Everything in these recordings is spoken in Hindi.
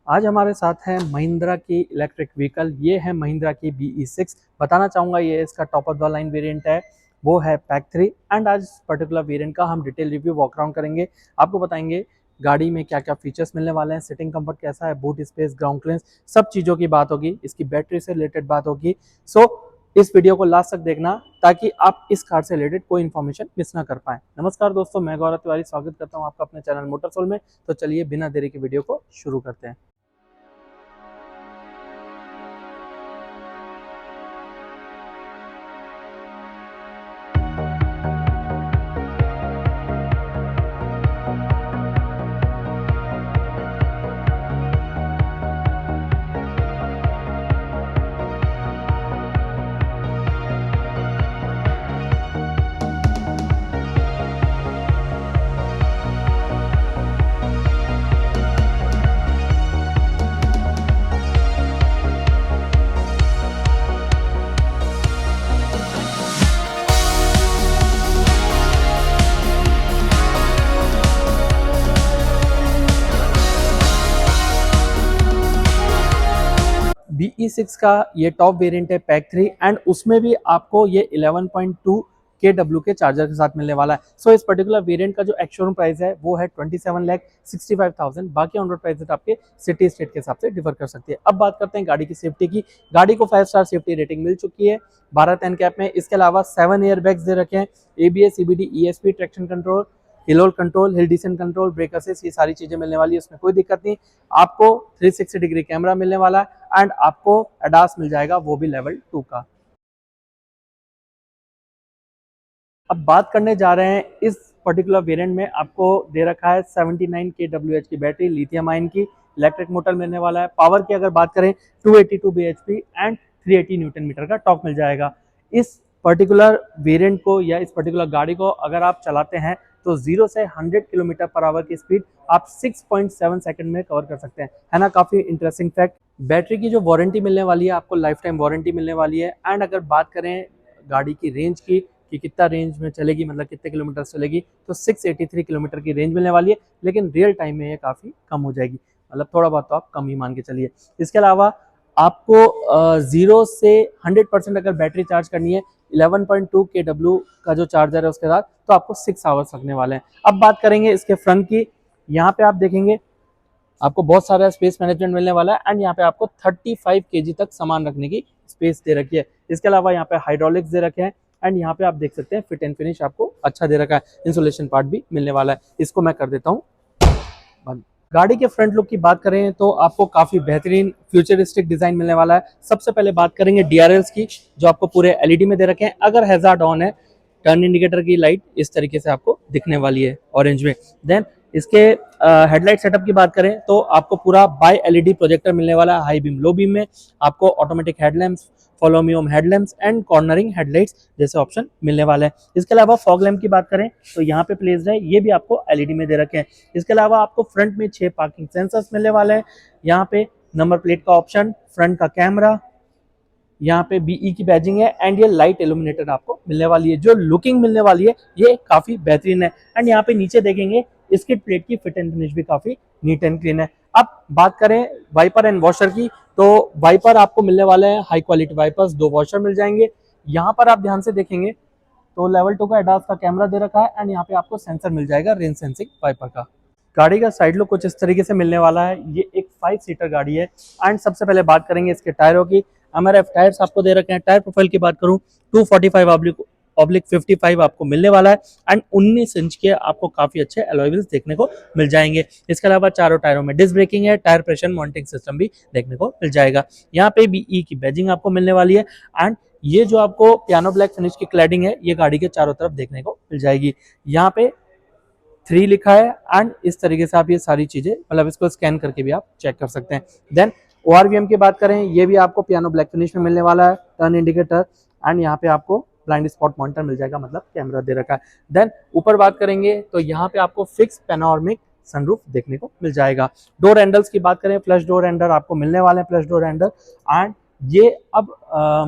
आज हमारे साथ है महिंद्रा की इलेक्ट्रिक व्हीकल। ये है महिंद्रा की BE6। बताना चाहूँगा ये इसका top of the line variant है, वो है पैक 3। एंड आज इस पर्टिकुलर वेरिएंट का हम डिटेल रिव्यू वॉक अराउंड करेंगे। आपको बताएंगे गाड़ी में क्या क्या फीचर्स मिलने वाले हैं, सिटिंग कंफर्ट कैसा है, बूट स्पेस, ग्राउंड क्लियरेंस, सब चीज़ों की बात होगी। इसकी बैटरी से रिलेटेड बात होगी। सो इस वीडियो को लास्ट तक देखना ताकि आप इस कार से रिलेटेड कोई इन्फॉर्मेशन मिस ना कर पाएं। नमस्कार दोस्तों, मैं गौरव तिवारी स्वागत करता हूं आपका अपने चैनल मोटरसोल में। तो चलिए बिना देरी के वीडियो को शुरू करते हैं। BE6 का ये टॉप वेरिएंट है पैक 3। एंड उसमें भी आपको ये 11.2 kW के चार्जर के साथ मिलने वाला है। सो इस पर्टिकुलर वेरिएंट का जो एक्स-शोरूम प्राइस है वो है 27,65,000। बाकी ऑन रोड प्राइस आपके सिटी स्टेट के हिसाब से डिफर कर सकती है। अब बात करते हैं गाड़ी की सेफ्टी की। गाड़ी को 5 स्टार सेफ्टी रेटिंग मिल चुकी है भारत एनकैप में। इसके अलावा 7 एयर बैग्स दे रखे हैं, ABS, CBD, ESP, traction control, hill hold control, hill descent control, brake assist, ये सारी चीजें मिलने वाली है। उसमें कोई दिक्कत नहीं। आपको 360 डिग्री कैमरा मिलने वाला है एंड आपको ADAS मिल जाएगा, वो भी लेवल 2 का। अब बात करने जा रहे हैं इस पर्टिकुलर वेरिएंट में आपको दे रखा है 79 kWh की बैटरी, लिथियम आयन की, इलेक्ट्रिक मोटर मिलने वाला है। पावर की अगर बात करें 282 bhp एंड 380 न्यूटन मीटर का टॉर्क मिल जाएगा। इस पर्टिकुलर वेरिएंट को या इस पर्टिकुलर गाड़ी को अगर आप चलाते हैं तो 0 से 100 किलोमीटर पर आवर की स्पीड आप 6.7 सेकंड में कवर कर सकते हैं। है ना काफी इंटरेस्टिंग फैक्ट। बैटरी की जो वारंटी मिलने वाली है आपको लाइफ टाइम वारंटी मिलने वाली है। एंड अगर बात करें गाड़ी की रेंज की कि कितना रेंज में चलेगी, मतलब कितने किलोमीटर चलेगी, तो 683 किलोमीटर की रेंज मिलने वाली है। लेकिन रियल टाइम में ये काफ़ी कम हो जाएगी, मतलब थोड़ा बहुत तो आप कम ही मान के चलिए। इसके अलावा आपको 0 से 100% अगर बैटरी चार्ज करनी है 11.2 kW का जो चार्जर है उसके साथ, तो आपको 6 आवर्स लगने वाले हैं। अब बात करेंगे इसके फ्रंट की। यहाँ पे आप देखेंगे आपको बहुत सारा स्पेस मैनेजमेंट मिलने वाला है। एंड यहाँ पे आपको 35 kg तक सामान रखने की स्पेस दे रखी है। इसके अलावा यहाँ पे हाइड्रोलिक्स दे रखे हैं। एंड यहाँ पे आप देख सकते हैं फिट एंड फिनिश आपको अच्छा दे रखा है। इंसुलेशन पार्ट भी मिलने वाला है। इसको मैं कर देता हूँ बंद। गाड़ी के फ्रंट लुक की बात करें तो आपको काफी बेहतरीन फ्यूचरिस्टिक डिजाइन मिलने वाला है। सबसे पहले बात करेंगे DRLs की, जो आपको पूरे LED में दे रखे हैं। अगर हैजार्ड ऑन है, टर्न इंडिकेटर की लाइट इस तरीके से आपको दिखने वाली है ऑरेंज में। देन इसके हेडलाइट सेटअप की बात करें तो आपको पूरा बाय LED प्रोजेक्टर मिलने वाला है। हाई बीम, लो बीम में आपको automatic headlamps, follow me home headlamps and cornering headlights जैसे ऑप्शन मिलने वाले हैं। इसके अलावा फॉग लैम्प की बात करें तो यहाँ पे प्लेस्ड है, ये भी आपको LED में दे रखे हैं। इसके अलावा आपको फ्रंट में 6 पार्किंग सेंसर्स मिलने वाले हैं। यहाँ पे नंबर प्लेट का ऑप्शन, फ्रंट का कैमरा, यहाँ पे BE की बैजिंग है एंड ये लाइट इल्यूमिनेटेड आपको मिलने वाली है। जो लुकिंग मिलने वाली है ये काफी बेहतरीन है। एंड यहाँ पे नीचे देखेंगे इसकी प्लेट की फिट एंड फिनिश भी काफी नीट एंड क्लीन है। अब बात करें वाइपर एंड वॉशर की, तो वाइपर आपको मिलने वाले हैं हाई क्वालिटी वाइपर्स, 2 वॉशर मिल जाएंगे। यहाँ पर आप ध्यान से देखेंगे तो लेवल 2 का ADAS का कैमरा दे रखा है। एंड यहाँ पे आपको सेंसर मिल जाएगा रेन सेंसिंग वाइपर का। गाड़ी का साइड लुक कुछ इस तरीके से मिलने वाला है। ये एक 5 सीटर गाड़ी है। एंड सबसे पहले बात करेंगे इसके टायरों की। MRF टायर्स आपको दे रखे हैं। टायर प्रोफाइल की बात करूं 245/55 आपको मिलने वाला है। एंड 19 इंच के आपको काफी अच्छे अलॉय व्हील्स देखने को मिल जाएंगे। इसके अलावा चारों टायरों में डिस्क ब्रेकिंग है। टायर प्रेशर मॉनिटरिंग सिस्टम भी देखने को मिल जाएगा। यहाँ पे BE की बैजिंग आपको मिलने वाली है। एंड ये जो आपको पियानो ब्लैक फिनिश की क्लैडिंग है ये गाड़ी के चारों तरफ देखने को मिल जाएगी। यहाँ पे 3 लिखा है। एंड इस तरीके से आप ये सारी चीजें, मतलब इसको स्कैन करके भी आप चेक कर सकते हैं। देन ORVM की बात करें, ये भी आपको पियानो ब्लैक फिनिश में मिलने वाला है। टर्न इंडिकेटर एंड यहाँ पे आपको ब्लाइंड स्पॉट मॉनिटर मिल जाएगा, मतलब कैमरा दे रखा है। देन ऊपर बात करेंगे तो यहाँ पे आपको फिक्स पैनोरामिक सनरूफ देखने को मिल जाएगा। डोर हैंडल्स की बात करें, फ्लश डोर हैंडल आपको मिलने वाले हैं, फ्लश डोर हैंडल। एंड ये अब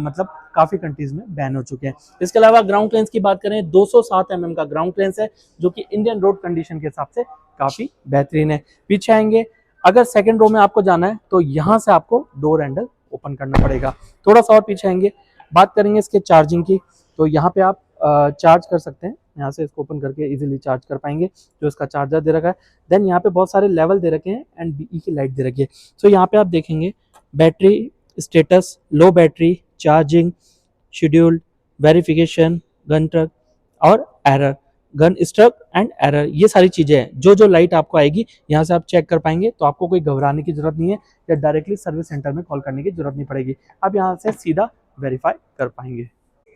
मतलब काफी कंट्रीज में बैन हो चुके हैं। इसके अलावा ग्राउंड क्लियरेंस की बात करें 207 mm का ग्राउंड क्लियरेंस है, जो कि इंडियन रोड कंडीशन के हिसाब से काफी बेहतरीन है। पीछे आएंगे अगर सेकंड रो में आपको जाना है तो यहाँ से आपको डोर हैंडल ओपन करना पड़ेगा। थोड़ा सा और पीछे आएंगे, बात करेंगे इसके चार्जिंग की। तो यहाँ पे आप चार्ज कर सकते हैं, यहाँ से इसको ओपन करके इजीली चार्ज कर पाएंगे, जो इसका चार्जर दे रखा है। देन यहाँ पे बहुत सारे लेवल दे रखे हैं एंड बीई की लाइट दे रखी है। सो यहाँ पे आप देखेंगे battery status, low battery, charging, scheduled, verification, gun truck और error, gun struck and error, ये सारी चीज़ें हैं। जो जो लाइट आपको आएगी यहाँ से आप चेक कर पाएंगे, तो आपको कोई घबराने की जरूरत नहीं है या डायरेक्टली सर्विस सेंटर में कॉल करने की जरूरत नहीं पड़ेगी। आप यहाँ से सीधा वेरीफाई कर पाएंगे।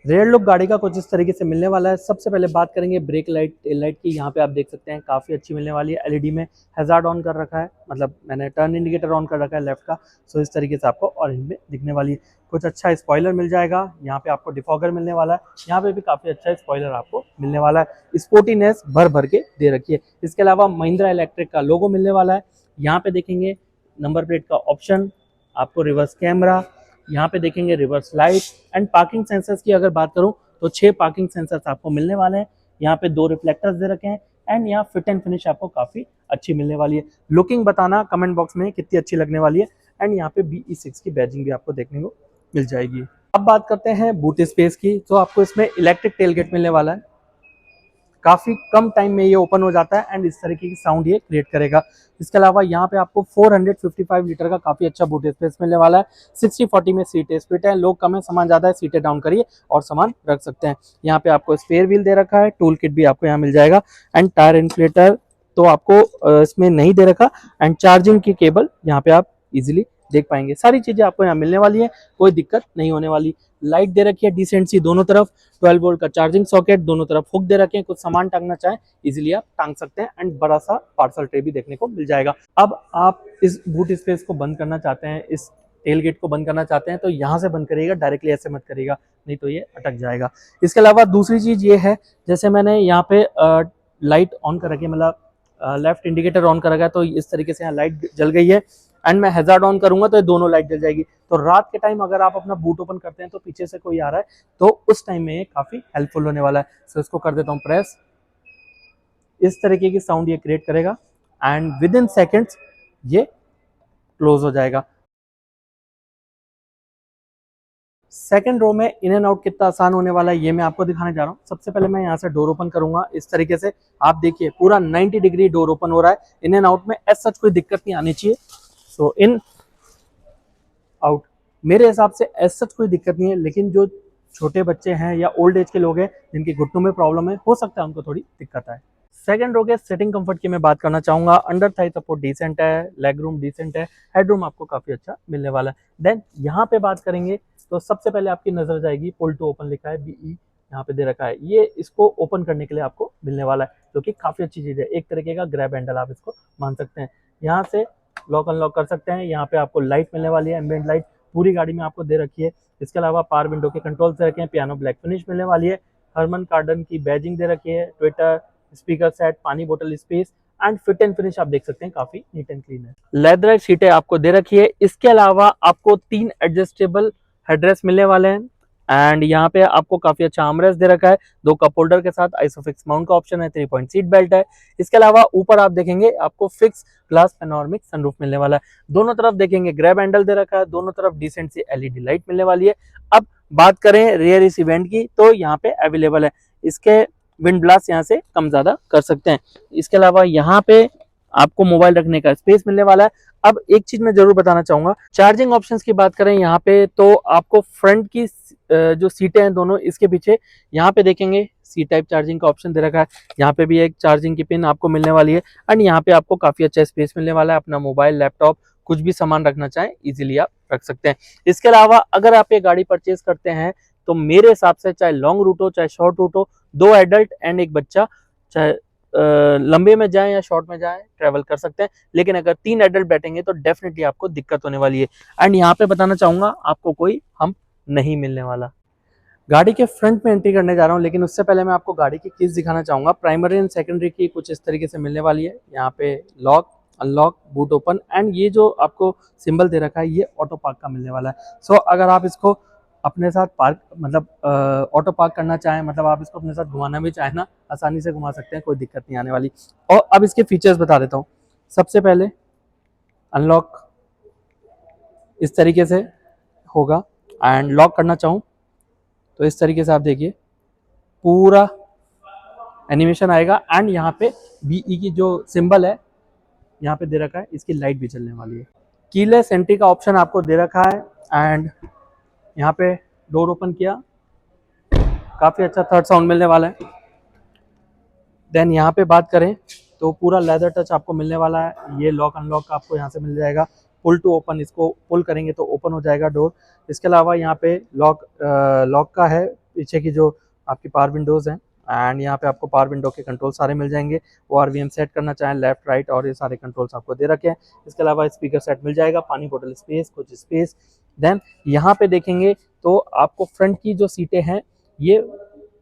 रेयर लुक गाड़ी का कुछ इस तरीके से मिलने वाला है। सबसे पहले बात करेंगे ब्रेक लाइट, टेल लाइट की। यहाँ पे आप देख सकते हैं काफ़ी अच्छी मिलने वाली है। एलईडी में हैजार्ड ऑन कर रखा है, मतलब मैंने टर्न इंडिकेटर ऑन कर रखा है लेफ्ट का, सो इस तरीके से आपको ऑरेंज में दिखने वाली है। कुछ अच्छा स्पॉइलर मिल जाएगा, यहाँ पे आपको डिफॉगर मिलने वाला है, यहाँ पे भी काफ़ी अच्छा स्पॉइलर आपको मिलने वाला है। स्पोर्टीनेस भर भर के दे रखी है। इसके अलावा महिंद्रा इलेक्ट्रिक का लोगो मिलने वाला है। यहाँ पे देखेंगे नंबर प्लेट का ऑप्शन, आपको रिवर्स कैमरा, यहाँ पे देखेंगे reverse light and parking sensors की अगर बात करूँ तो 6 पार्किंग सेंसर्स आपको मिलने वाले हैं। यहाँ पे 2 रिफ्लेक्टर्स दे रखे हैं एंड यहाँ फिट एंड फिनिश आपको काफ़ी अच्छी मिलने वाली है। लुकिंग बताना कमेंट बॉक्स में कितनी अच्छी लगने वाली है। एंड यहाँ पे BE6 की बैजिंग भी आपको देखने को मिल जाएगी। अब बात करते हैं बूट स्पेस की। तो आपको इसमें इलेक्ट्रिक टेलगेट मिलने वाला है, काफ़ी कम टाइम में ये ओपन हो जाता है एंड इस तरीके की साउंड ये क्रिएट करेगा। इसके अलावा यहाँ पे आपको 455 लीटर का काफ़ी अच्छा बूट स्पेस मिलने वाला है। 60-40 में सीटें स्प्लिट है, लोग कम है सामान ज़्यादा है, सीटें डाउन करिए और सामान रख सकते हैं। यहाँ पे आपको स्पेयर व्हील दे रखा है, टूल किट भी आपको यहाँ मिल जाएगा एंड टायर इन्फ्लेटर तो आपको इसमें नहीं दे रखा एंड चार्जिंग की केबल यहाँ पे आप इजीली देख पाएंगे। सारी चीज़ें आपको यहाँ मिलने वाली है, कोई दिक्कत नहीं होने वाली। लाइट दे रखी है डिसेंट सी दोनों तरफ, 12 वोल्ट का चार्जिंग सॉकेट, दोनों तरफ हुक दे रखे हैं, कुछ सामान टांगना चाहें इजीली आप टांग सकते हैं एंड बड़ा सा पार्सल ट्रे भी देखने को मिल जाएगा। अब आप इस बूट स्पेस को बंद करना चाहते हैं, इस टेल गेट को बंद करना चाहते हैं तो यहाँ से बंद करिएगा, डायरेक्टली ऐसे मत करिएगा, नहीं तो ये अटक जाएगा। इसके अलावा दूसरी चीज़ ये है, जैसे मैंने यहाँ पे लाइट ऑन कर रखी है, मतलब लेफ्ट इंडिकेटर ऑन कर रखा है, तो इस तरीके से यहाँ लाइट जल गई है एंड मैं हैजार्ड ऑन करूंगा तो ये दोनों लाइट जल जाएगी। तो रात के टाइम अगर आप अपना बूट ओपन करते हैं तो पीछे से कोई आ रहा है तो उस टाइम में ये काफ़ी हेल्पफुल होने वाला है। सो इसको कर देता हूँ प्रेस, इस तरीके की साउंड ये क्रिएट करेगा एंड विद इन सेकेंड्स ये क्लोज हो जाएगा। सेकंड रो में इन एंड आउट कितना आसान होने वाला है ये मैं आपको दिखाने जा रहा हूँ। सबसे पहले मैं यहाँ से डोर ओपन करूंगा, इस तरीके से आप देखिए पूरा 90 डिग्री डोर ओपन हो रहा है। इन एंड आउट में एज सच कोई दिक्कत नहीं आनी चाहिए। सो इन आउट मेरे हिसाब से एज सच कोई दिक्कत नहीं है, लेकिन जो छोटे बच्चे हैं या ओल्ड एज के लोग हैं जिनकी घुटनों में प्रॉब्लम है, हो सकता है उनको थोड़ी दिक्कत आए। सेकंड रो के सेटिंग कंफर्ट की मैं बात करना चाहूंगा। अंडर थाई सपोर्ट डिसेंट है, लेग रूम डिसेंट है, हेड रूम आपको काफी अच्छा मिलने वाला है। देन यहाँ पे बात करेंगे तो सबसे पहले आपकी नजर जाएगी पुल टू ओपन, लिखा है BE यहाँ पे दे रखा है, ये इसको ओपन करने के लिए आपको मिलने वाला है, जो कि काफी अच्छी चीज है, एक तरीके का ग्रैब हैंडल आप इसको मान सकते हैं। यहाँ से लॉक अनलॉक कर सकते हैं। यहाँ पे आपको लाइट मिलने वाली है, एम्बिएंट लाइट पूरी गाड़ी में आपको दे रखी है। इसके अलावा पावर विंडो के कंट्रोल दे रखे हैं, पियानो ब्लैक फिनिश मिलने वाली है, हरमन कार्डन की बैजिंग दे रखी है, ट्विटर, स्पीकर सेट, पानी बोतल space and fit and finish आप देख सकते हैं काफी नीट एंड क्लीन है। लेदर सीटें आपको दे रखी है। इसके अलावा आपको 3 एडजस्टेबल हेडरेस्ट मिलने वाले हैं एंड यहाँ पे आपको काफी अच्छा आर्मरेस्ट दे रखा है, 2 कप होल्डर के साथ, आइसोफिक्स माउंट का ऑप्शन है, 3 पॉइंट सीट बेल्ट है। इसके अलावा ऊपर आप देखेंगे आपको फिक्स ग्लास पैनोरामिक सनरूफ मिलने वाला है। दोनों तरफ देखेंगे ग्रैब हैंडल दे रखा है, दोनों तरफ डिसेंट सी LED लाइट मिलने वाली है। अब बात करें रेयर इस इवेंट की तो यहाँ पे अवेलेबल है, इसके विंड ब्लास्ट यहाँ से कम ज्यादा कर सकते हैं। इसके अलावा यहाँ पे आपको मोबाइल रखने का स्पेस मिलने वाला है। अब एक चीज मैं जरूर बताना चाहूंगा, चार्जिंग ऑप्शंस की बात करें यहाँ पे तो आपको फ्रंट की जो सीटें हैं दोनों, इसके पीछे यहाँ पे देखेंगे सी टाइप चार्जिंग का ऑप्शन दे रखा है। यहाँ पे भी एक चार्जिंग की पिन आपको मिलने वाली है एंड यहाँ पे आपको काफी अच्छा स्पेस मिलने वाला है, अपना मोबाइल, लैपटॉप, कुछ भी सामान रखना चाहें इजीली आप रख सकते हैं। इसके अलावा अगर आप ये गाड़ी परचेज करते हैं तो मेरे हिसाब से चाहे लॉन्ग रूट हो चाहे शॉर्ट रूट हो, 2 एडल्ट एंड एक बच्चा चाहे लंबे में जाएं या शॉर्ट में जाएं ट्रेवल कर सकते हैं। लेकिन अगर 3 एडल्ट बैठेंगे तो डेफिनेटली आपको दिक्कत होने वाली है। एंड यहाँ पे बताना चाहूंगा आपको कोई हम्प नहीं मिलने वाला। गाड़ी के फ्रंट में एंट्री करने जा रहा हूँ, लेकिन उससे पहले मैं आपको गाड़ी की कीज दिखाना चाहूंगा। प्राइमरी एंड सेकेंडरी की कुछ इस तरीके से मिलने वाली है। यहाँ पे lock, unlock, boot open and ये जो आपको सिंबल दे रखा है ये ऑटो पार्क का मिलने वाला है। सो अगर आप इसको अपने साथ पार्क मतलब ऑटो पार्क करना चाहें, मतलब आप इसको अपने साथ घुमाना भी चाहें ना, आसानी से घुमा सकते हैं, कोई दिक्कत नहीं आने वाली। और अब इसके फीचर्स बता देता हूँ। सबसे पहले अनलॉक इस तरीके से होगा, एंड लॉक करना चाहूँ तो इस तरीके से आप देखिए पूरा एनिमेशन आएगा, एंड यहाँ पे बीई की जो सिंबल है यहाँ पे दे रखा है, इसकी लाइट भी चलने वाली है। कीलेस एंट्री का ऑप्शन आपको दे रखा है, एंड यहाँ पे डोर ओपन किया, काफ़ी अच्छा थर्ड साउंड मिलने वाला है। देन यहाँ पे बात करें तो पूरा लेदर टच आपको मिलने वाला है। ये लॉक अनलॉक आपको यहाँ से मिल जाएगा, पुल टू ओपन, इसको पुल करेंगे तो ओपन हो जाएगा डोर। इसके अलावा यहाँ पे लॉक का है पीछे की जो आपकी पावर विंडोज़ हैं, एंड यहाँ पे आपको पावर विंडो के कंट्रोल सारे मिल जाएंगे। वो आरवीएम सेट करना चाहें लेफ्ट राइट, और ये सारे कंट्रोल्स आपको दे रखे हैं। इसके अलावा स्पीकर सेट मिल जाएगा, पानी बोतल स्पेस, कुछ स्पेस। देन यहाँ पे देखेंगे तो आपको फ्रंट की जो सीटें हैं ये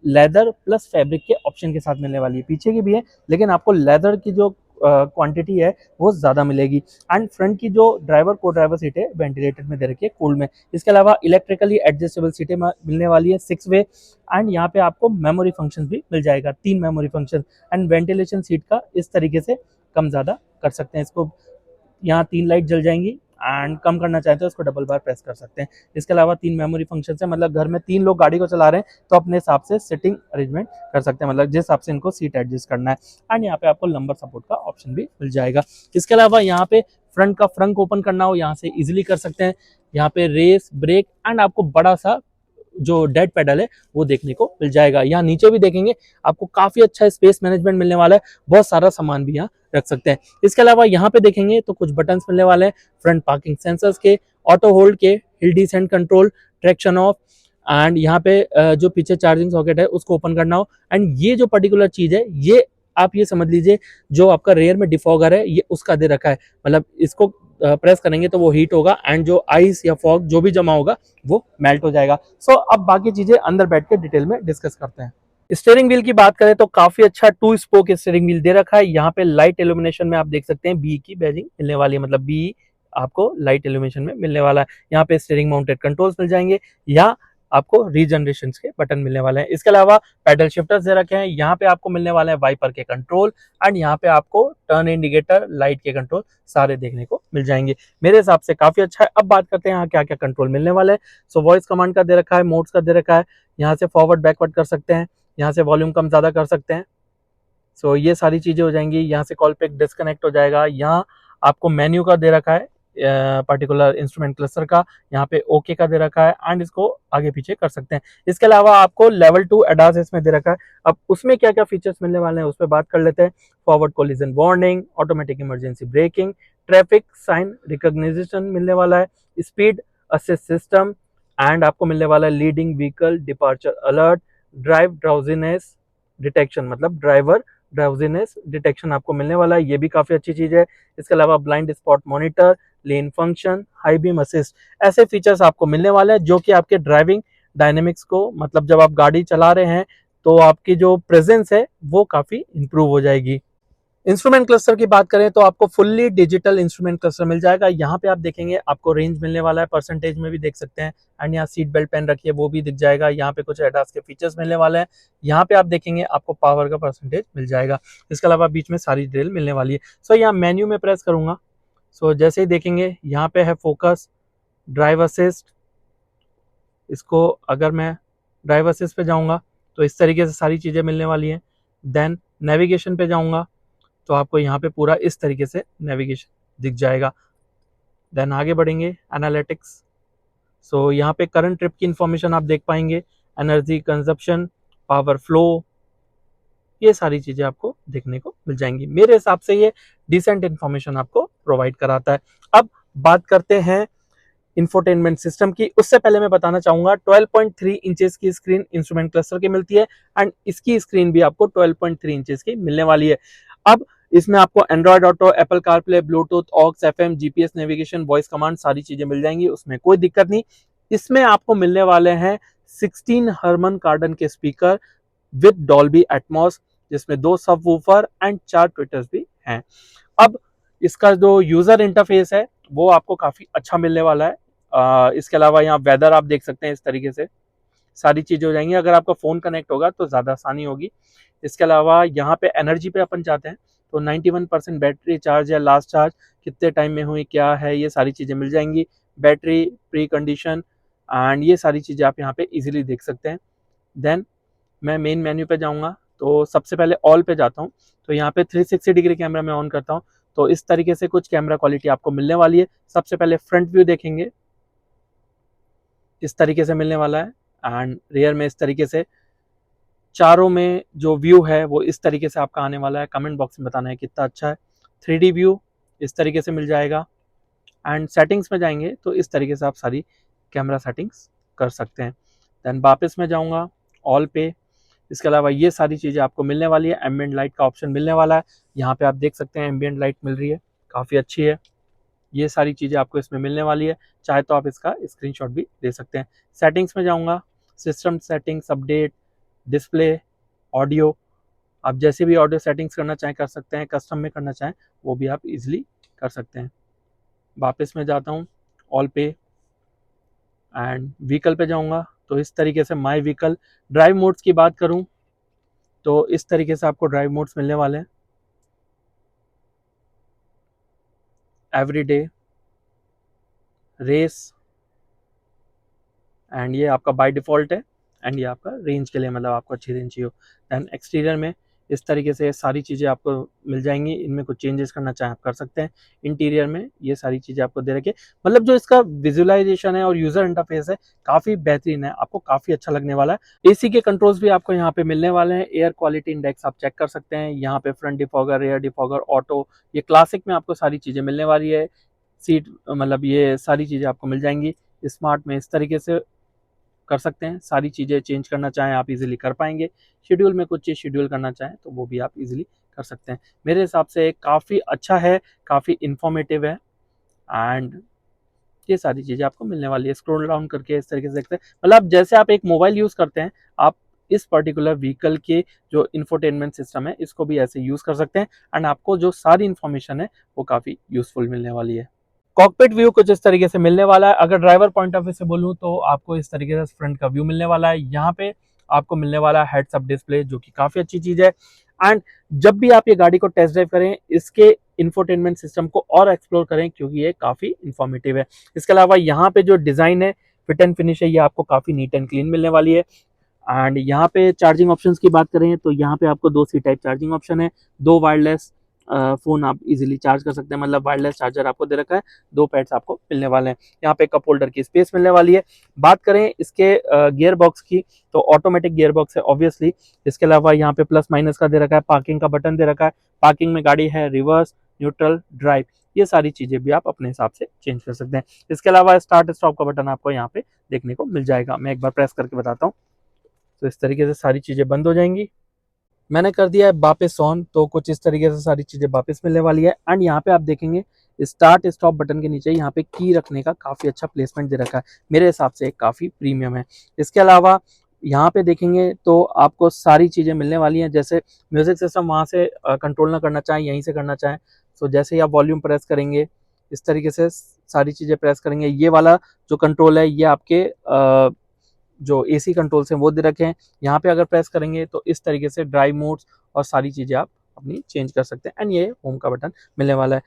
लेदर प्लस फैब्रिक के ऑप्शन के साथ मिलने वाली है। पीछे की भी है, लेकिन आपको लेदर की जो क्वांटिटी है वो ज़्यादा मिलेगी। एंड फ्रंट की जो ड्राइवर को ड्राइवर सीट है वेंटिलेटेड में दे रखी है, कूल्ड में। इसके अलावा इलेक्ट्रिकली एडजस्टेबल सीटें मिलने वाली है 6 वे, एंड यहाँ पे आपको मेमोरी फंक्शन भी मिल जाएगा, 3 memory function. And ventilation seat का इस तरीके से कम ज़्यादा कर सकते हैं इसको, यहाँ 3 लाइट जल जाएंगी, एंड कम करना चाहते हो इसको डबल बार प्रेस कर सकते हैं। इसके अलावा 3 मेमोरी फंक्शन है, मतलब घर में 3 लोग गाड़ी को चला रहे हैं तो अपने हिसाब से सिटिंग अरेंजमेंट कर सकते हैं, मतलब जिस हिसाब से इनको सीट एडजस्ट करना है। एंड यहाँ पे आपको लंबर सपोर्ट का ऑप्शन भी मिल जाएगा। इसके अलावा यहाँ पे फ्रंट का फ्रंक ओपन करना हो यहाँ से इजिली कर सकते हैं। यहाँ पे रेस ब्रेक एंड आपको बड़ा सा जो डेड पेडल है वो देखने को मिल जाएगा। यहाँ नीचे भी देखेंगे आपको काफी अच्छा स्पेस मैनेजमेंट मिलने वाला है, बहुत सारा सामान भी यहाँ रख सकते हैं। इसके अलावा यहाँ पे देखेंगे तो कुछ बटन्स मिलने वाले हैं, फ्रंट पार्किंग सेंसर्स के, ऑटो होल्ड के, hill descent control, traction of, and यहाँ पे जो पीछे चार्जिंग सॉकेट है उसको ओपन करना हो। एंड ये जो पर्टिकुलर चीज है ये आप ये समझ लीजिए जो आपका रेयर में डिफॉगर है ये उसका दे रखा है, मतलब इसको प्रेस करेंगे तो वो हीट होगा, एंड जो आइस या फॉग जो भी जमा होगा वो मेल्ट हो जाएगा। सो अब बाकी चीजें अंदर बैठ के डिटेल में डिस्कस करते हैं। स्टीयरिंग व्हील की बात करें तो काफी अच्छा 2 स्पोक स्टीयरिंग व्हील दे रखा है। यहाँ पे लाइट इल्यूमिनेशन में आप देख सकते हैं बी की बैजिंग मिलने वाली है, मतलब बी आपको लाइट इल्यूमिनेशन में मिलने वाला है। यहाँ पे स्टीयरिंग माउंटेड कंट्रोल्स मिल जाएंगे, या आपको रीजनरेशन के बटन मिलने वाले हैं। इसके अलावा पैडल शिफ्टर्स दे रखे हैं, यहाँ पे आपको मिलने वाले हैं वाइपर के कंट्रोल, एंड यहाँ पे आपको टर्न इंडिकेटर, लाइट के कंट्रोल सारे देखने को मिल जाएंगे। मेरे हिसाब से काफी अच्छा है। अब बात करते हैं यहाँ क्या क्या कंट्रोल मिलने वाले हैं। सो वॉइस कमांड का दे रखा है, मोड्स का दे रखा है, यहाँ से फॉरवर्ड बैकवर्ड कर सकते हैं, यहाँ से वॉल्यूम कम ज़्यादा कर सकते हैं। सो ये सारी चीज़ें हो जाएंगी। यहाँ से कॉल पे डिस्कनेक्ट हो जाएगा। यहाँ आपको मेन्यू का दे रखा है पर्टिकुलर इंस्ट्रूमेंट क्लस्टर का, यहाँ पे ओके का दे रखा है, एंड इसको आगे पीछे कर सकते हैं। इसके अलावा आपको लेवल 2 एडास इसमें दे रखा है। अब उसमें क्या क्या फीचर्स मिलने वाले हैं उस पर बात कर लेते हैं। Forward collision warning, automatic emergency braking, traffic sign recognition मिलने वाला है, स्पीड असिस्ट सिस्टम, एंड आपको मिलने वाला है leading vehicle departure alert, drive drowsiness detection, मतलब ड्राइवर ड्राउजीनेस डिटेक्शन आपको मिलने वाला है, ये भी काफी अच्छी चीज है। इसके अलावा blind spot monitor, len function, high beam assist, ऐसे फीचर्स आपको मिलने वाले हैं जो कि आपके ड्राइविंग डायनेमिक्स को, मतलब जब आप गाड़ी चला रहे हैं तो आपकी जो प्रेजेंस है वो काफी इंप्रूव हो जाएगी। इंस्ट्रूमेंट क्लस्टर की बात करें तो आपको फुल्ली डिजिटल इंस्ट्रूमेंट क्लस्टर मिल जाएगा। यहाँ पे आप देखेंगे आपको रेंज मिलने वाला है, परसेंटेज में भी देख सकते हैं, एंड यहाँ सीट बेल्ट पहन रखी है वो भी दिख जाएगा। यहाँ पे कुछ एडास के फीचर्स मिलने वाले हैं। यहाँ पे आप देखेंगे आपको पावर का परसेंटेज मिल जाएगा। इसके अलावा बीच में सारी डिटेल मिलने वाली है। सो यहाँ मेन्यू में प्रेस करूंगा, सो जैसे ही देखेंगे यहाँ पे है फोकस, ड्राइव असिस्ट। इसको अगर मैं ड्राइव असिस्ट पे जाऊंगा तो इस तरीके से सारी चीज़ें मिलने वाली हैं। देन नेविगेशन पे जाऊंगा तो आपको यहाँ पे पूरा इस तरीके से नेविगेशन दिख जाएगा। देन आगे बढ़ेंगे एनालिटिक्स। सो यहाँ पे करंट ट्रिप की इंफॉर्मेशन आप देख पाएंगे, एनर्जी कंजप्शन, पावर फ्लो, ये सारी चीज़ें आपको देखने को मिल जाएंगी। मेरे हिसाब से ये डिसेंट इन्फॉर्मेशन आपको प्रोवाइड कराता है। अब बात करते हैं इंफोटेनमेंट सिस्टम की। उससे पहले मैं बताना चाहूंगा 12.3 इंचेस की स्क्रीन इंस्ट्रूमेंट क्लस्टर की मिलती है, एंड इसकी स्क्रीन भी आपको 12.3 इंचेस की मिलने वाली है। अब इसमें आपको Android Auto, Apple CarPlay, Bluetooth, aux, FM, GPS navigation, voice command सारी चीजें मिल जाएंगी, उसमें कोई दिक्कत नहीं। इसमें आपको मिलने वाले हैं 16 हर्मन कार्डन के स्पीकर विद डॉल्बी एटमॉस, जिसमें 2 सबवूफर एंड 4 ट्विटर्स भी हैं। अब इसका जो यूजर इंटरफेस है वो आपको काफी अच्छा मिलने वाला है। इसके अलावा यहाँ वेदर आप देख सकते हैं, इस तरीके से सारी चीजें हो जाएंगी। अगर आपका फोन कनेक्ट होगा तो ज्यादा आसानी होगी। इसके अलावा यहाँ पे एनर्जी पे अपन जाते हैं तो 91% बैटरी चार्ज या लास्ट चार्ज कितने टाइम में हुई, क्या है, ये सारी चीज़ें मिल जाएंगी। बैटरी प्री कंडीशन एंड ये सारी चीज़ें आप यहाँ पे इजीली देख सकते हैं। देन मैं मेन मेन्यू पे जाऊँगा, तो सबसे पहले ऑल पे जाता हूँ। तो यहाँ पे 360 डिग्री कैमरा मैं ऑन करता हूँ, तो इस तरीके से कुछ कैमरा क्वालिटी आपको मिलने वाली है। सबसे पहले फ्रंट व्यू देखेंगे, इस तरीके से मिलने वाला है, एंड रियर में इस तरीके से। चारों में जो व्यू है वो इस तरीके से आपका आने वाला है। कमेंट बॉक्स में बताना है कितना अच्छा है। 3D व्यू इस तरीके से मिल जाएगा, एंड सेटिंग्स में जाएंगे तो इस तरीके से आप सारी कैमरा सेटिंग्स कर सकते हैं। देन वापस में जाऊंगा ऑल पे। इसके अलावा ये सारी चीज़ें आपको मिलने वाली है। एम्बिएंट लाइट का ऑप्शन मिलने वाला है, यहाँ पे आप देख सकते हैं एम्बिएंट लाइट मिल रही है, काफ़ी अच्छी है। ये सारी चीज़ें आपको इसमें मिलने वाली है, चाहे तो आप इसका स्क्रीनशॉट भी ले सकते हैं। सेटिंग्स में जाऊँगा, system settings, update, display, audio, आप जैसे भी ऑडियो सेटिंग्स करना चाहें कर सकते हैं, कस्टम में करना चाहें वो भी आप इजीली कर सकते हैं। वापस में जाता हूँ ऑल पे, एंड व्हीकल पे जाऊँगा, तो इस तरीके से माय व्हीकल। ड्राइव मोड्स की बात करूँ तो इस तरीके से आपको ड्राइव मोड्स मिलने वाले हैं, एवरीडे, रेस, एंड ये आपका बाय डिफ़ॉल्ट है, एंड ये आपका रेंज के लिए, मतलब आपको अच्छी रेंज चाहिए हो। दैन एक्सटीरियर में इस तरीके से सारी चीज़ें आपको मिल जाएंगी, इनमें कुछ चेंजेस करना चाहें आप कर सकते हैं। इंटीरियर में ये सारी चीज़ें आपको दे रखी है, मतलब जो इसका विजुअलाइजेशन है और यूज़र इंटरफेस है काफ़ी बेहतरीन है, आपको काफ़ी अच्छा लगने वाला है। एसी के कंट्रोल्स भी आपको यहाँ पे मिलने वाले हैं। एयर क्वालिटी इंडेक्स आप चेक कर सकते हैं, यहाँ पे front defogger, rear defogger, auto, ये क्लासिक में आपको सारी चीज़ें मिलने वाली है। सीट, मतलब ये सारी चीज़ें आपको मिल जाएंगी। स्मार्ट में इस तरीके से कर सकते हैं, सारी चीज़ें चेंज करना चाहें आप इजीली कर पाएंगे। शेड्यूल में कुछ चीज़ शेड्यूल करना चाहें तो वो भी आप इजीली कर सकते हैं। मेरे हिसाब से काफ़ी अच्छा है, काफ़ी इन्फॉर्मेटिव है, एंड ये सारी चीज़ें आपको मिलने वाली है। स्क्रॉल डाउन करके इस तरीके से देखते हैं, मतलब जैसे आप एक मोबाइल यूज़ करते हैं, आप इस पर्टिकुलर व्हीकल के जो इंफोटेनमेंट सिस्टम है इसको भी ऐसे यूज़ कर सकते हैं, एंड आपको जो सारी इन्फॉर्मेशन है वो काफ़ी यूजफुल मिलने वाली है। कॉकपिट व्यू कुछ इस तरीके से मिलने वाला है। अगर ड्राइवर पॉइंट ऑफ व्यू से बोलूँ तो आपको इस तरीके से फ्रंट का व्यू मिलने वाला है। यहाँ पे आपको मिलने वाला है हेड्स अप डिस्प्ले, जो कि काफ़ी अच्छी चीज़ है। एंड जब भी आप ये गाड़ी को टेस्ट ड्राइव करें, इसके इंफोटेनमेंट सिस्टम को और एक्सप्लोर करें, क्योंकि ये काफ़ी इंफॉर्मेटिव है। इसके अलावा यहाँ पे जो डिज़ाइन है, फिट एंड फिनिश है, ये आपको काफ़ी नीट एंड क्लीन मिलने वाली है। एंड यहाँ पे चार्जिंग ऑप्शंस की बात करें तो यहाँ पे आपको 2 सी टाइप चार्जिंग ऑप्शन है। 2 वायरलेस फ़ोन आप इजीली चार्ज कर सकते हैं, मतलब वायरलेस चार्जर आपको दे रखा है। 2 पैड्स आपको मिलने वाले हैं। यहाँ पे कप होल्डर की स्पेस मिलने वाली है। बात करें इसके गियर बॉक्स की, तो ऑटोमेटिक गियर बॉक्स है ऑब्वियसली। इसके अलावा यहाँ पे प्लस माइनस का दे रखा है, पार्किंग का बटन दे रखा है। पार्किंग में गाड़ी है रिवर्स, न्यूट्रल, ड्राइव, ये सारी चीज़ें भी आप अपने हिसाब से चेंज कर सकते हैं। इसके अलावा स्टार्ट स्टॉप का बटन आपको यहाँ पे देखने को मिल जाएगा। मैं एक बार प्रेस करके बताता हूँ, तो इस तरीके से सारी चीज़ें बंद हो जाएंगी। मैंने कर दिया है वापस ऑन, तो कुछ इस तरीके से सारी चीज़ें वापस मिलने वाली है। एंड यहाँ पे आप देखेंगे स्टार्ट स्टॉप बटन के नीचे यहाँ पे की रखने का काफ़ी अच्छा प्लेसमेंट दे रखा है, मेरे हिसाब से काफ़ी प्रीमियम है। इसके अलावा यहाँ पे देखेंगे तो आपको सारी चीज़ें मिलने वाली हैं, जैसे म्यूज़िक सिस्टम वहाँ से कंट्रोल ना करना चाहें, यहीं से करना चाहें, तो जैसे ही आप वॉल्यूम प्रेस करेंगे इस तरीके से सारी चीज़ें प्रेस करेंगे, ये वाला जो कंट्रोल है ये आपके जो एसी कंट्रोल्स हैं वो दे रखे हैं। यहाँ पे अगर प्रेस करेंगे तो इस तरीके से ड्राइव मोड्स और सारी चीज़ें आप अपनी चेंज कर सकते हैं। एंड ये होम का बटन मिलने वाला है।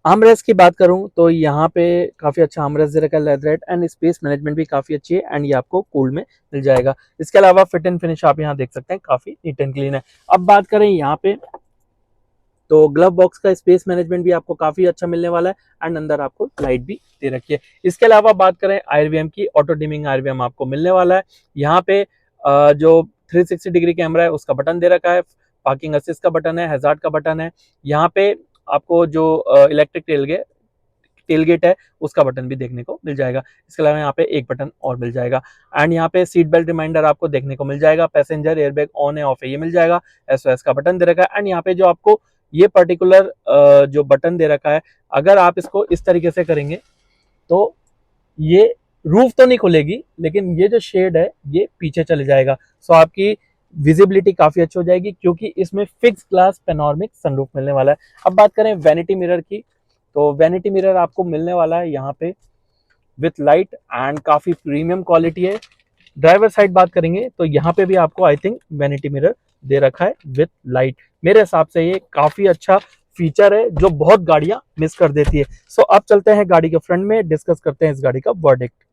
आर्मरेस्ट की बात करूँ तो यहाँ पे काफ़ी अच्छा आर्मरेस्ट दे रखा है, लेदरेट, एंड स्पेस मैनेजमेंट भी काफ़ी अच्छी है, एंड ये आपको कूल में मिल जाएगा। इसके अलावा फिट एंड फिनिश आप यहाँ देख सकते हैं, काफ़ी नीट एंड क्लीन है। अब बात करें यहाँ पे, तो ग्लव बॉक्स का स्पेस मैनेजमेंट भी आपको काफ़ी अच्छा मिलने वाला है, एंड अंदर आपको लाइट भी दे रखी है। इसके अलावा बात करें आईआरवीएम की, ऑटो डिमिंग आईआरवीएम आपको मिलने वाला है। यहाँ पे जो 360 डिग्री कैमरा है उसका बटन दे रखा है, पार्किंग असिस्ट का बटन है, हैजार्ड का बटन है। यहाँ पे आपको जो इलेक्ट्रिक टेलगेट है उसका बटन भी देखने को मिल जाएगा। इसके अलावा यहाँ पे एक बटन और मिल जाएगा, एंड यहाँ पे सीट बेल्ट रिमाइंडर आपको देखने को मिल जाएगा। पैसेंजर एयरबैग ऑन है ऑफ है ये मिल जाएगा। एसओएस का बटन दे रखा है, एंड यहाँ पे जो आपको ये पर्टिकुलर जो बटन दे रखा है, अगर आप इसको इस तरीके से करेंगे तो ये रूफ तो नहीं खुलेगी, लेकिन ये जो शेड है ये पीछे चले जाएगा, सो आपकी विजिबिलिटी काफी अच्छी हो जाएगी, क्योंकि इसमें फिक्स ग्लास पेनोरमिक सनरूफ मिलने वाला है। अब बात करें वैनिटी मिरर की, तो वैनिटी मिरर आपको मिलने वाला है यहाँ पे विथ लाइट, एंड काफी प्रीमियम क्वालिटी है। ड्राइवर साइड बात करेंगे तो यहाँ पे भी आपको आई थिंक वैनिटी मिरर दे रखा है विथ लाइट। मेरे हिसाब से ये काफी अच्छा फीचर है जो बहुत गाड़ियां मिस कर देती है। सो अब चलते हैं गाड़ी के फ्रंट में, डिस्कस करते हैं इस गाड़ी का वर्डिक्ट।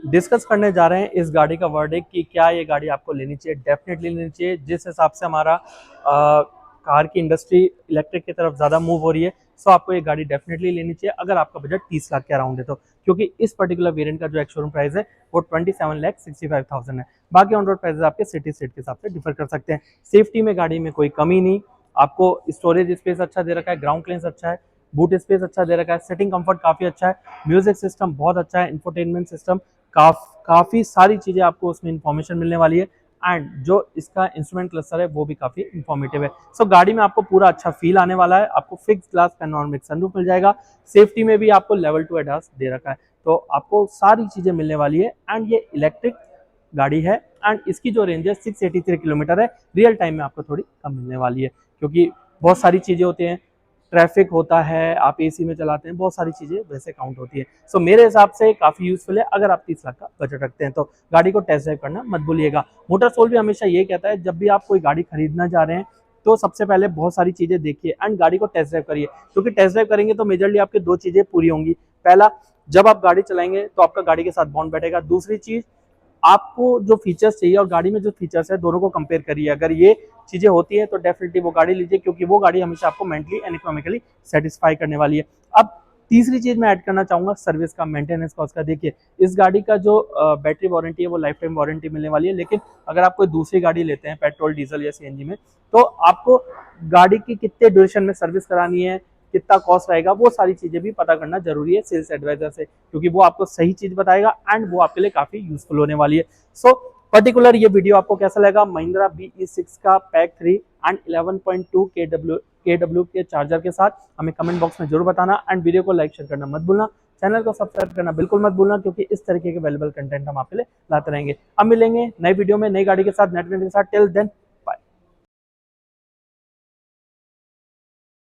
डिस्कस करने जा रहे हैं इस गाड़ी का वर्डिक्ट कि क्या ये गाड़ी आपको लेनी चाहिए। डेफिनेटली लेनी चाहिए। जिस हिसाब से हमारा कार की इंडस्ट्री इलेक्ट्रिक की तरफ ज़्यादा मूव हो रही है, सो आपको ये गाड़ी डेफिनेटली लेनी चाहिए अगर आपका बजट 30 लाख के अराउंड है तो। क्योंकि इस पर्टिकुलर वेरिएंट का जो एक्स शोरूम प्राइस है वो 27,65,000 है। बाकी ऑन रोड प्राइस आपके सिटी स्टेट के हिसाब से डिफर कर सकते हैं। सेफ्टी में गाड़ी में कोई कमी नहीं, आपको स्टोरेज स्पेस अच्छा दे रखा है, ग्राउंड क्लियरेंस अच्छा है, बूट स्पेस अच्छा दे रखा है, सिटिंग कंफर्ट काफ़ी अच्छा है, म्यूजिक सिस्टम बहुत अच्छा है, इंफोटेनमेंट सिस्टम काफ़ी सारी चीज़ें आपको उसमें इंफॉर्मेशन मिलने वाली है। एंड जो इसका इंस्ट्रूमेंट क्लस्टर है वो भी काफ़ी इंफॉर्मेटिव है। सो गाड़ी में आपको पूरा अच्छा फील आने वाला है। आपको फिक्स ग्लास पैनोरामिक सनरूफ मिल जाएगा। सेफ्टी में भी आपको लेवल 2 एडास दे रखा है, तो आपको सारी चीज़ें मिलने वाली है। एंड ये इलेक्ट्रिक गाड़ी है एंड इसकी जो रेंज है 683 किलोमीटर है। रियल टाइम में आपको थोड़ी कम मिलने वाली है क्योंकि बहुत सारी चीज़ें होती हैं, ट्रैफिक होता है, आप एसी में चलाते हैं, बहुत सारी चीज़ें वैसे काउंट होती है। सो मेरे हिसाब से काफ़ी यूजफुल है अगर आप 30 लाख का बजट रखते हैं तो। गाड़ी को टेस्ट ड्राइव करना मत भूलिएगा। मोटरसोल भी हमेशा ये कहता है जब भी आप कोई गाड़ी खरीदना जा रहे हैं तो सबसे पहले बहुत सारी चीज़ें देखिए एंड गाड़ी को टेस्ट ड्राइव करिए, क्योंकि टेस्ट ड्राइव करेंगे तो मेजरली आपकी दो चीज़ें पूरी होंगी। पहला, जब आप गाड़ी चलाएंगे तो आपका गाड़ी के साथ बॉन्ड बैठेगा। दूसरी चीज़, आपको जो फीचर्स चाहिए और गाड़ी में जो फीचर्स है दोनों को कंपेयर करिए। अगर ये चीजें होती हैं तो डेफिनेटली वो गाड़ी लीजिए, क्योंकि वो गाड़ी हमेशा आपको मेंटली एंड इकोनॉमिकली सेटिस्फाई करने वाली है। अब तीसरी चीज मैं ऐड करना चाहूंगा सर्विस का, मेंटेनेंस का। उसका देखिए, इस गाड़ी का जो बैटरी वारंटी है वो लाइफ टाइम वारंटी मिलने वाली है। लेकिन अगर आप कोई दूसरी गाड़ी लेते हैं पेट्रोल, डीजल या सीएनजी में, तो आपको गाड़ी की कितने ड्यूरेशन में सर्विस करानी है, कितना कॉस्ट रहेगा, वो सारी चीजें भी पता करना जरूरी है सेल्स एडवाइजर से, क्योंकि वो आपको सही चीज बताएगा एंड वो आपके लिए काफी यूजफुल होने वाली है। सो पर्टिकुलर ये वीडियो आपको कैसा लगा महिंद्रा BE6 का पैक 3 एंड 11.2 केडब्ल्यू के चार्जर के साथ, हमें कमेंट बॉक्स में जरूर बताना एंड वीडियो को लाइक शेयर करना मत भूलना। चैनल को सब्सक्राइब करना बिल्कुल मत भूलना, क्योंकि इस तरीके के वैल्यूबल कंटेंट हम आपके लिए लाते रहेंगे। अब मिलेंगे नई वीडियो में नई गाड़ी के साथ, नेट के साथ। Till then